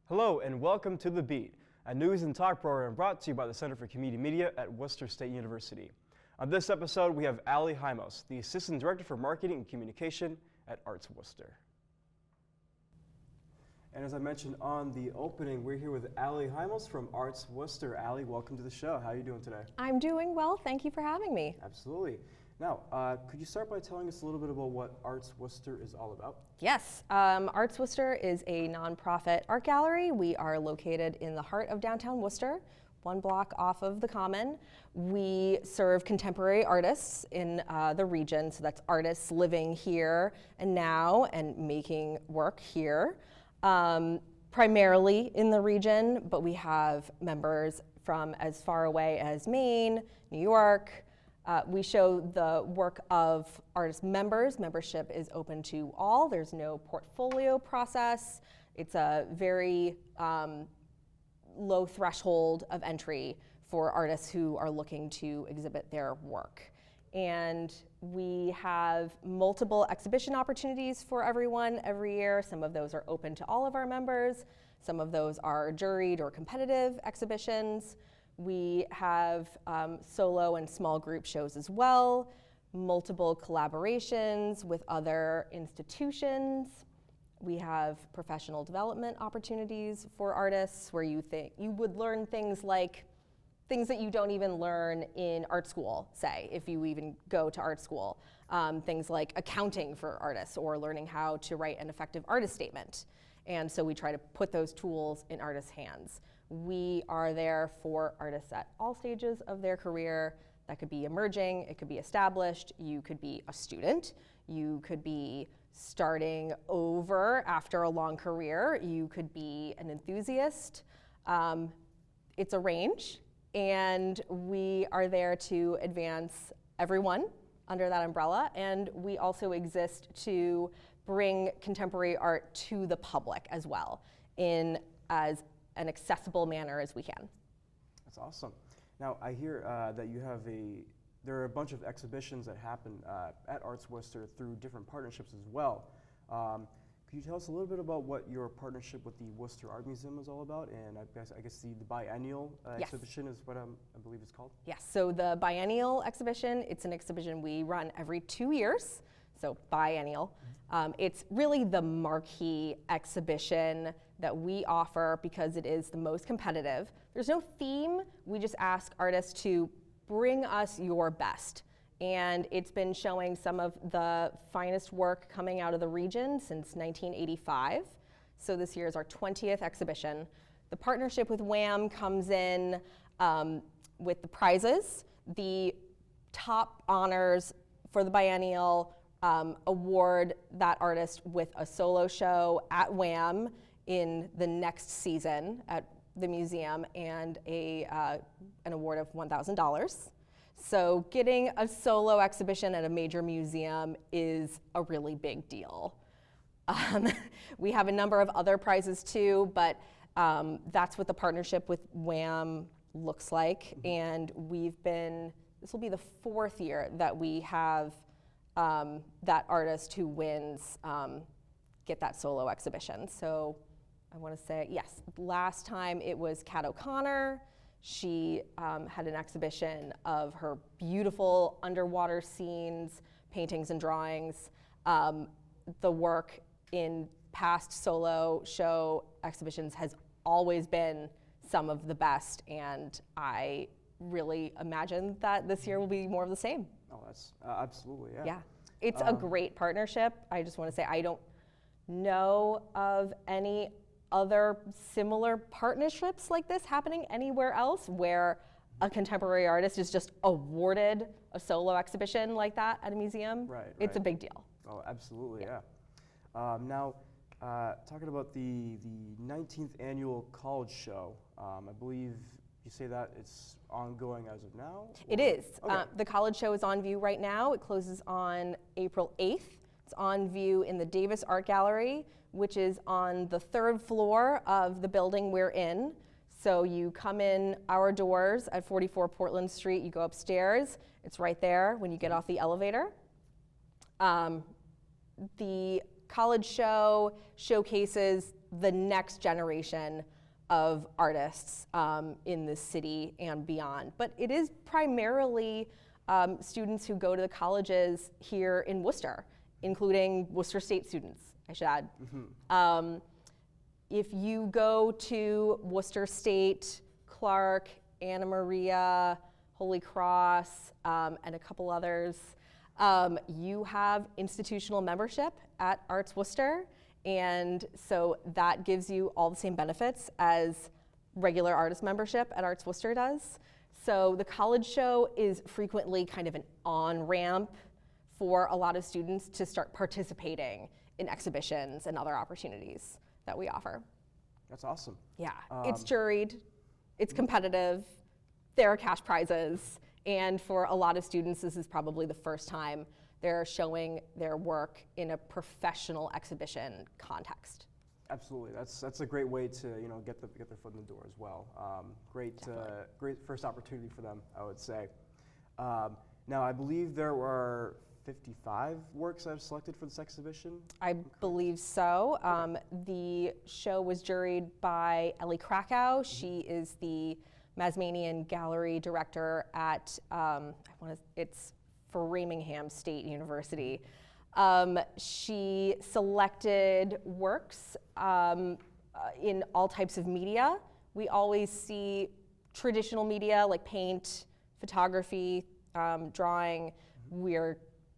Hello and welcome to The Beat, a news and talk program brought to you by the Center for Community Media at Worcester State University. On this episode, we have Allie Heimos, the Assistant Director for Marketing and Communication at ArtsWorcester. And as I mentioned on the opening, we're here with Allie Heimos from ArtsWorcester. Allie, welcome to the show. How are you doing today? I'm doing well. Thank you for having me. Absolutely. Now, could you start by telling us a little bit about what ArtsWorcester is all about? Yes, ArtsWorcester is a nonprofit art gallery. We are located in the heart of downtown Worcester, one block off of the Common. We serve contemporary artists in the region, so that's artists living here and now and making work here, primarily in the region, but we have members from as far away as Maine, New York. We show the work of artist members. Membership is open to all. There's no portfolio process. It's a very low threshold of entry for artists who are looking to exhibit their work. And we have multiple exhibition opportunities for everyone every year. Some of those are open to all of our members. Some of those are juried or competitive exhibitions. We have solo and small group shows as well, multiple collaborations with other institutions. We have professional development opportunities for artists where you would learn things like things that you don't even learn in art school, say, if you even go to art school. Things like accounting for artists or learning how to write an effective artist statement. And so we try to put those tools in artists' hands. We are there for artists at all stages of their career. That could be emerging, it could be established, you could be a student, you could be starting over after a long career, you could be an enthusiast. It's a range, and we are there to advance everyone under that umbrella, and we also exist to bring contemporary art to the public as well in as an accessible manner as we can. That's awesome. Now, I hear that you have there are a bunch of exhibitions that happen at ArtsWorcester through different partnerships as well. Could you tell us a little bit about what your partnership with the Worcester Art Museum is all about? And I guess the biennial exhibition is what I believe it's called? Yes, so the biennial exhibition, it's an exhibition we run every 2 years, so biennial. It's really the marquee exhibition that we offer because it is the most competitive. There's no theme, we just ask artists to bring us your best. And it's been showing some of the finest work coming out of the region since 1985. So this year is our 20th exhibition. The partnership with WHAM comes in with the prizes. The top honors for the biennial award that artist with a solo show at WHAM in the next season at the museum and an award of $1,000. So getting a solo exhibition at a major museum is a really big deal. We have a number of other prizes too, but that's what the partnership with WHAM looks like. And this will be the 4th year that we have that artist who wins get that solo exhibition. So I want to say, yes, last time it was Kat O'Connor. She had an exhibition of her beautiful underwater scenes, paintings and drawings. The work in past solo show exhibitions has always been some of the best, and I really imagine that this year will be more of the same. Oh, that's absolutely, yeah. Yeah, it's a great partnership. I just want to say I don't know of any other similar partnerships like this happening anywhere else where a contemporary artist is just awarded a solo exhibition like that at a museum. Right. It's a big deal. Oh, absolutely, yeah. Now, talking about the 19th annual college show, I believe you say that it's ongoing as of now? It is. Okay. The college show is on view right now. It closes on April 8th. It's on view in the Davis Art Gallery, which is on the 3rd floor of the building we're in. So you come in our doors at 44 Portland Street, you go upstairs, it's right there when you get off the elevator. The college show showcases the next generation of artists in the city and beyond. But it is primarily students who go to the colleges here in Worcester, including Worcester State students, I should add. If you go to Worcester State, Clark, Anna Maria, Holy Cross, and a couple others, you have institutional membership at ArtsWorcester, and so that gives you all the same benefits as regular artist membership at ArtsWorcester does. So the college show is frequently kind of an on-ramp for a lot of students to start participating in exhibitions and other opportunities that we offer. That's awesome. Yeah, it's juried, it's competitive, there are cash prizes, and for a lot of students, this is probably the first time they're showing their work in a professional exhibition context. Absolutely, that's a great way to get their foot in the door as well. Great first opportunity for them, I would say. Now, I believe there were 55 works I've selected for this exhibition. I believe so. The show was juried by Ellie Krakow. She is the Masmanian Gallery Director at it's Framingham State University. She selected works in all types of media. We always see traditional media like paint, photography, drawing. We're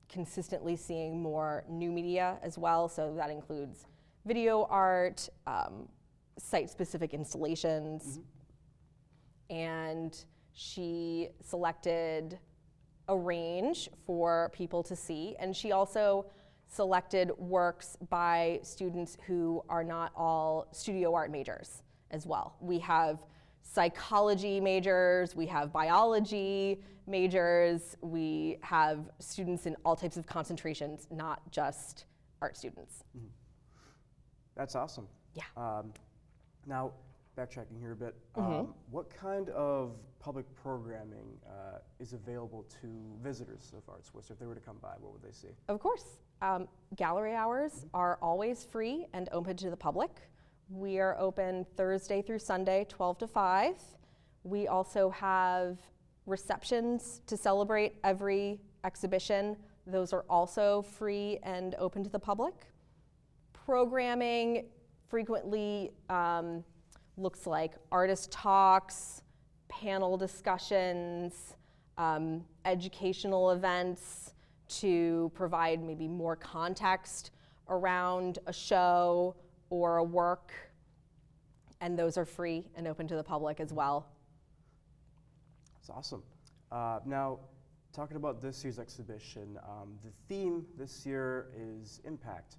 consistently seeing more new media as well, so that includes video art, site-specific installations, and she selected a range for people to see, and she also selected works by students who are not all studio art majors as well. We have psychology majors, we have biology majors, we have students in all types of concentrations, not just art students. That's awesome. Yeah. Now, backtracking here a bit, what kind of public programming is available to visitors of ArtsWorcester? If they were to come by, what would they see? Of course. Gallery hours are always free and open to the public. We are open Thursday through Sunday, 12 to 5. We also have receptions to celebrate every exhibition. Those are also free and open to the public. Programming frequently looks like artist talks, panel discussions, educational events to provide maybe more context around a show or a work, and those are free and open to the public as well. That's awesome. Now, talking about this year's exhibition, the theme this year is impact,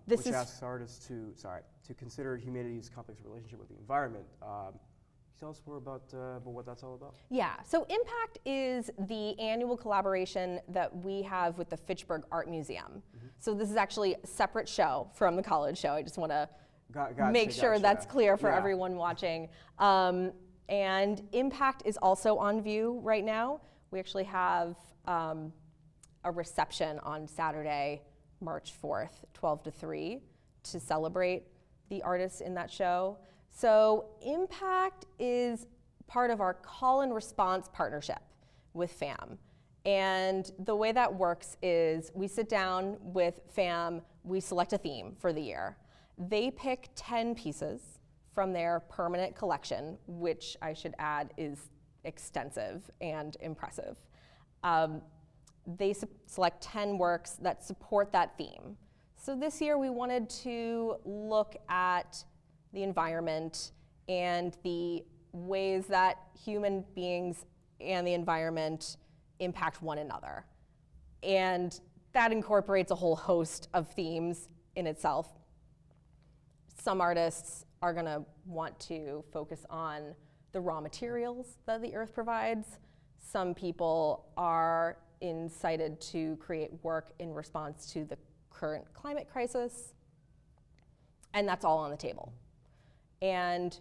which asks artists to consider humanity's complex relationship with the environment. Can you tell us more about what that's all about? Yeah, so Impact is the annual collaboration that we have with the Fitchburg Art Museum. So this is actually a separate show from the college show. I just want to make sure that's clear for everyone watching. And Impact is also on view right now. We actually have a reception on Saturday, March 4th, 12 to 3, to celebrate the artists in that show. So Impact is part of our call and response partnership with FAM. And the way that works is we sit down with FAM, we select a theme for the year. They pick 10 pieces from their permanent collection, which I should add is extensive and impressive. They select 10 works that support that theme. So this year we wanted to look at the environment and the ways that human beings and the environment impact one another. And that incorporates a whole host of themes in itself. Some artists are gonna want to focus on the raw materials that the earth provides. Some people are incited to create work in response to the current climate crisis. And that's all on the table. And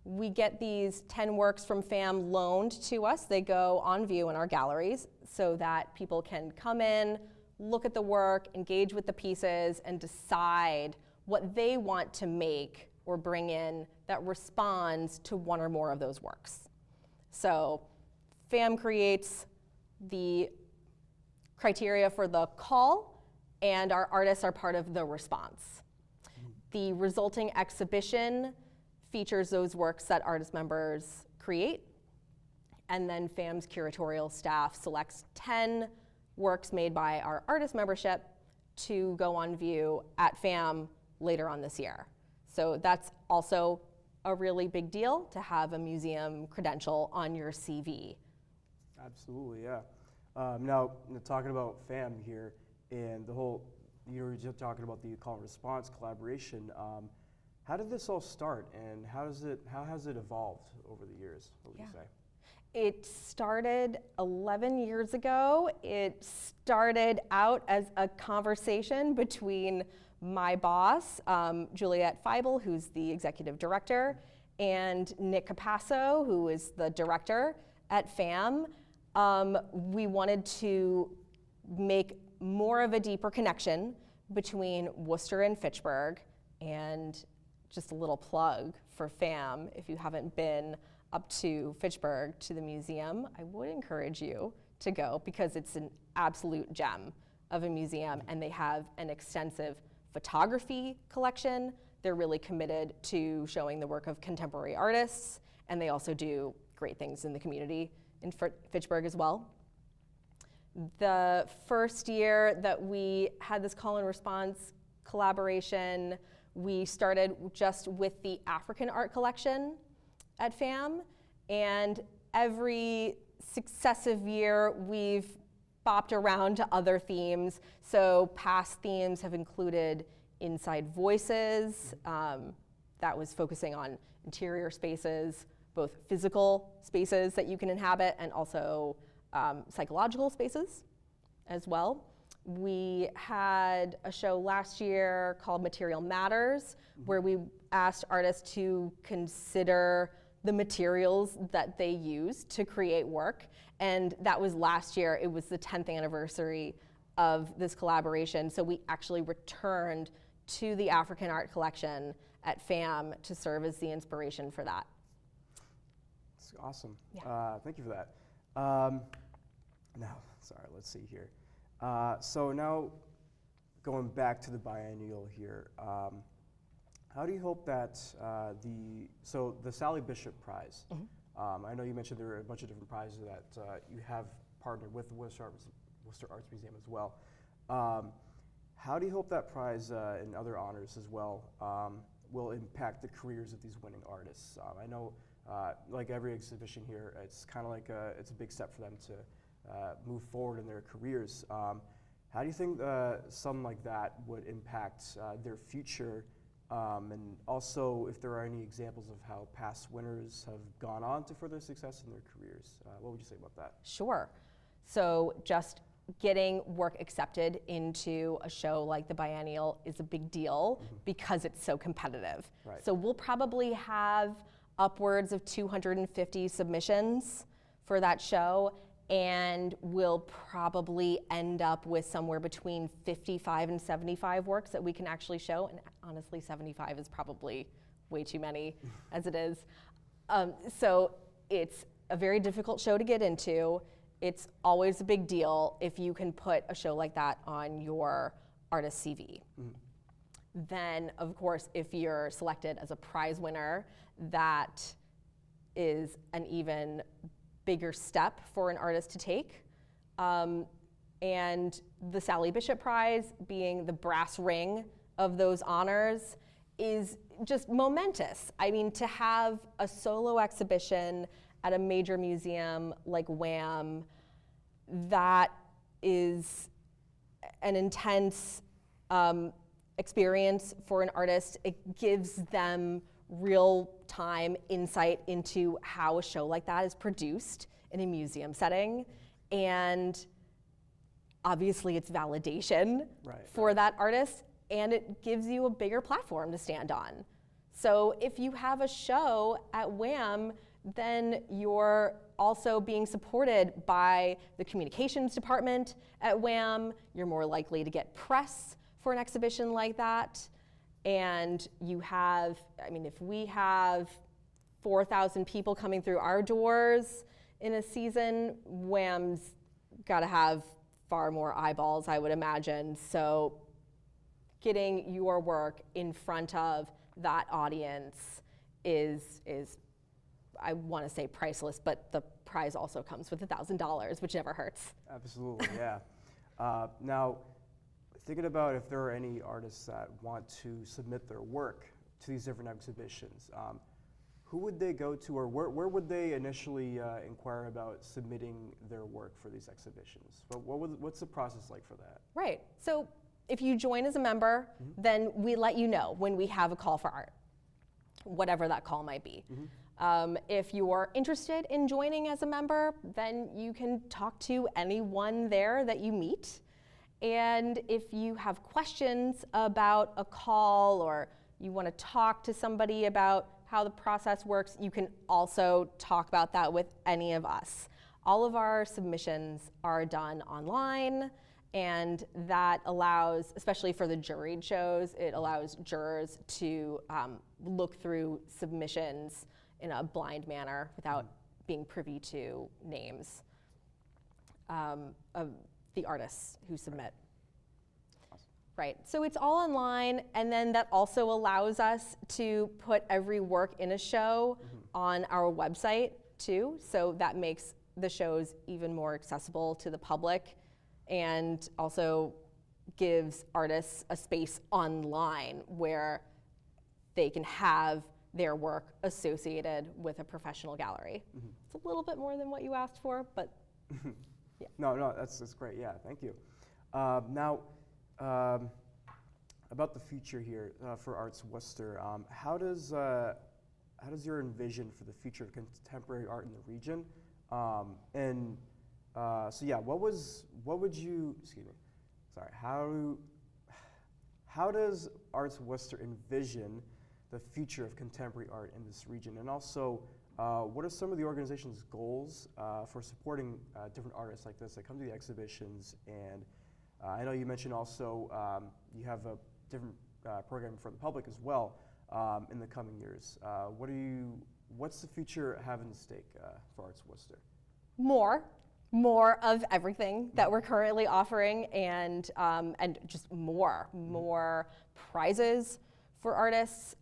we get these 10 works from FAM loaned to us. They go on view in our galleries so that people can come in, look at the work, engage with the pieces, and decide what they want to make or bring in that responds to one or more of those works. So FAM creates the criteria for the call, and our artists are part of the response. The resulting exhibition features those works that artist members create, and then FAM's curatorial staff selects 10 works made by our artist membership to go on view at FAM later on this year. So that's also a really big deal to have a museum credential on your CV. Absolutely, yeah. Now, talking about FAM here and the whole, you were just talking about the call and response collaboration. How did this all start, and how has it evolved over the years? What would you say? It started 11 years ago. It started out as a conversation between my boss, Juliette Feibel, who's the executive director, and Nick Capasso, who is the director at FAM. We wanted to make more of a deeper connection between Worcester and Fitchburg, and just a little plug for FAM. If you haven't been up to Fitchburg to the museum, I would encourage you to go because it's an absolute gem of a museum, and they have an extensive photography collection. They're really committed to showing the work of contemporary artists, and they also do great things in the community in Fitchburg as well. The first year that we had this call and response collaboration, we started just with the African art collection at FAM, and every successive year we've bopped around to other themes. So past themes have included Inside Voices, that was focusing on interior spaces, both physical spaces that you can inhabit and also psychological spaces as well. We had a show last year called Material Matters, where we asked artists to consider the materials that they use to create work. And that was last year. It was the 10th anniversary of this collaboration. So we actually returned to the African art collection at FAM to serve as the inspiration for that. That's awesome. Yeah. Thank you for that. Now, sorry, let's see here. So now, going back to the biennial here, how do you hope that the Sally Bishop Prize, I know you mentioned there are a bunch of different prizes that you have partnered with the Worcester Arts Museum as well. How do you hope that prize and other honors as well will impact the careers of these winning artists? I know, like every exhibition here, it's kind of like it's a big step for them to move forward in their careers. How do you think something like that would impact their future? And also, if there are any examples of how past winners have gone on to further success in their careers, what would you say about that? Sure. So just getting work accepted into a show like the biennial is a big deal because it's so competitive. Right. So we'll probably have upwards of 250 submissions for that show, and we'll probably end up with somewhere between 55 and 75 works that we can actually show, and honestly 75 is probably way too many as it is. So it's a very difficult show to get into. It's always a big deal if you can put a show like that on your artist CV. Then, of course, if you're selected as a prize winner, that is an even bigger step for an artist to take. And the Sally Bishop Prize, being the brass ring of those honors, is just momentous. I mean, to have a solo exhibition at a major museum like WAM, that is an intense experience for an artist. It gives them real-time insight into how a show like that is produced in a museum setting, and obviously it's validation for that artist, and it gives you a bigger platform to stand on. So if you have a show at WAM then you're also being supported by the communications department at WAM. You're more likely to get press for an exhibition like that. And you have, I mean, if we have 4,000 people coming through our doors in a season, WAM's got to have far more eyeballs, I would imagine. So getting your work in front of that audience is I want to say priceless, but the prize also comes with $1,000, which never hurts. Absolutely, yeah. Now, thinking about if there are any artists that want to submit their work to these different exhibitions, who would they go to, or where would they initially inquire about submitting their work for these exhibitions? What's the process like for that? Right. So if you join as a member, then we let you know when we have a call for art, whatever that call might be. If you are interested in joining as a member, then you can talk to anyone there that you meet. And if you have questions about a call or you want to talk to somebody about how the process works, you can also talk about that with any of us. All of our submissions are done online, and that allows, especially for the juried shows, it allows jurors to look through submissions in a blind manner without being privy to names of the artists who submit. Awesome. Right, so it's all online, and then that also allows us to put every work in a show on our website too, so that makes the shows even more accessible to the public and also gives artists a space online where they can have their work associated with a professional gallery. It's a little bit more than what you asked for, but yeah. No, that's great. Yeah, thank you. Now, about the future here for ArtsWorcester, how does your envision for the future of contemporary art in the region? So yeah, what would you? Excuse me. Sorry. How does ArtsWorcester envision the future of contemporary art in this region? And also, what are some of the organization's goals for supporting different artists like this that come to the exhibitions? And I know you mentioned also you have a different program for the public as well in the coming years. What's the future have in stake for ArtsWorcester? More of everything that we're currently offering, and just more prizes for artists,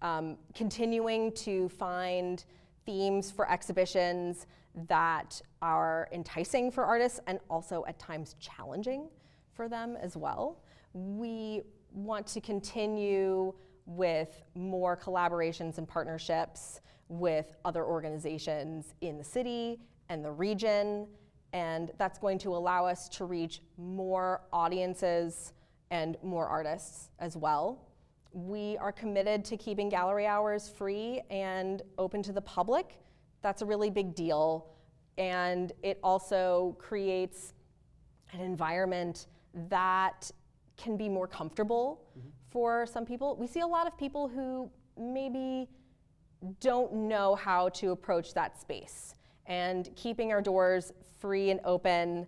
continuing to find themes for exhibitions that are enticing for artists and also at times challenging for them as well. We want to continue with more collaborations and partnerships with other organizations in the city and the region, and that's going to allow us to reach more audiences and more artists as well. We are committed to keeping gallery hours free and open to the public. That's a really big deal, and it also creates an environment that can be more comfortable for some people. We see a lot of people who maybe don't know how to approach that space, and keeping our doors free and open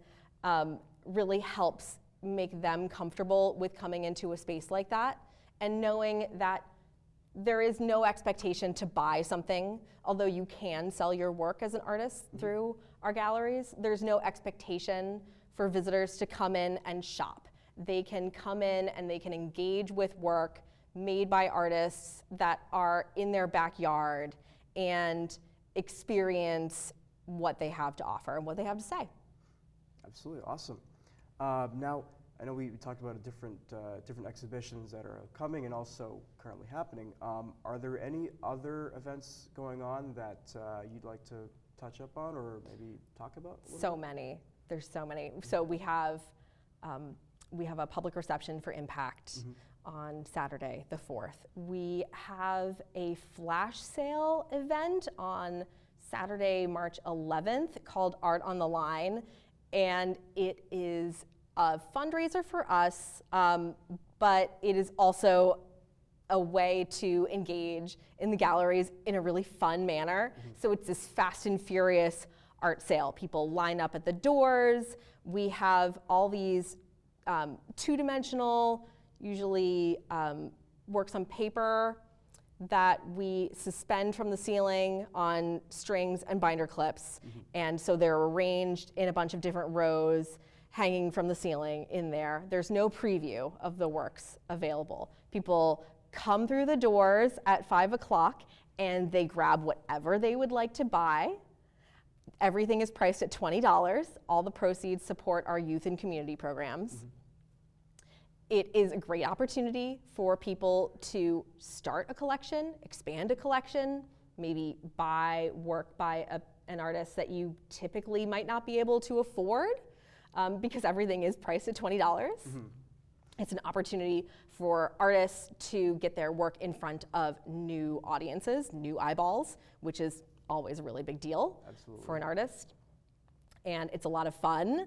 really helps make them comfortable with coming into a space like that, and knowing that there is no expectation to buy something, although you can sell your work as an artist through our galleries. There's no expectation for visitors to come in and shop. They can come in and they can engage with work made by artists that are in their backyard and experience what they have to offer and what they have to say. Absolutely, awesome. Now, I know we talked about different exhibitions that are coming and also currently happening. Are there any other events going on that you'd like to touch up on or maybe talk about? So many. There's so many. So we have a public reception for Impact on Saturday, the 4th. We have a flash sale event on Saturday, March 11th called Art on the Line, and it is a fundraiser for us, but it is also a way to engage in the galleries in a really fun manner. So it's this fast and furious art sale. People line up at the doors. We have all these two-dimensional, usually works on paper that we suspend from the ceiling on strings and binder clips. And so they're arranged in a bunch of different rows, hanging from the ceiling in there. There's no preview of the works available. People come through the doors at 5 o'clock and they grab whatever they would like to buy. Everything is priced at $20. All the proceeds support our youth and community programs. It is a great opportunity for people to start a collection, expand a collection, maybe buy work by an artist that you typically might not be able to afford because everything is priced at $20. It's an opportunity for artists to get their work in front of new audiences, new eyeballs, which is always a really big deal for an artist. And it's a lot of fun.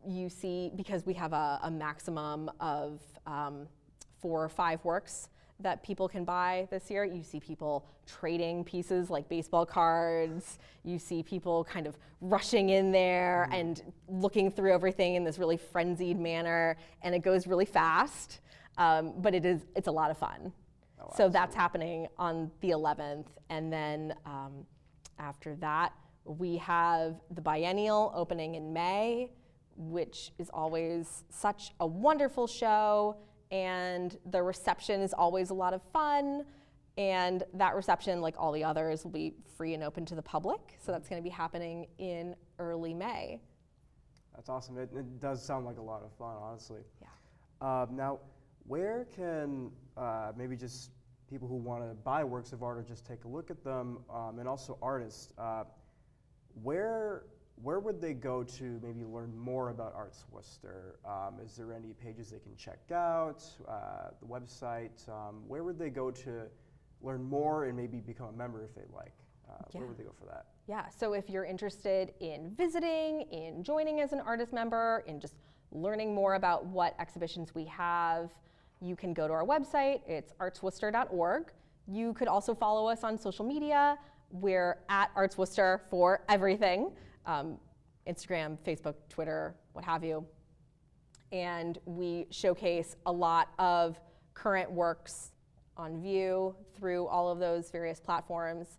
You see, because we have a maximum of 4 or 5 works that people can buy this year, you see people trading pieces like baseball cards. You see people kind of rushing in there and looking through everything in this really frenzied manner, and it goes really fast, but it's a lot of fun. So that's happening on the 11th, and then after that, we have the biennial opening in May, which is always such a wonderful show, and the reception is always a lot of fun, and that reception, like all the others, will be free and open to the public, so that's going to be happening in early May. That's awesome. It does sound like a lot of fun, honestly. Yeah. Now, where can maybe just people who want to buy works of art or just take a look at them, and also artists, where would they go to maybe learn more about ArtsWorcester? Is there any pages they can check out, the website? Where would they go to learn more and maybe become a member if they'd like? Where would they go for that? Yeah, so if you're interested in visiting, in joining as an artist member, in just learning more about what exhibitions we have, you can go to our website. It's artsworcester.org. You could also follow us on social media. We're at ArtsWorcester for everything. Instagram, Facebook, Twitter, what have you. And we showcase a lot of current works on view through all of those various platforms.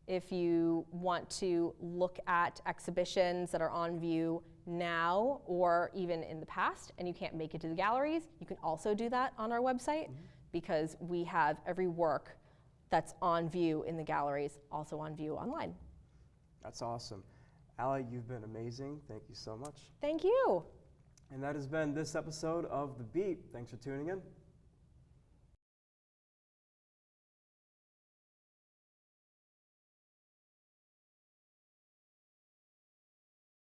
If you want to look at exhibitions that are on view now or even in the past and you can't make it to the galleries, you can also do that on our website because we have every work that's on view in the galleries also on view online. That's awesome. Allie, you've been amazing. Thank you so much. Thank you. And that has been this episode of The Beat. Thanks for tuning in.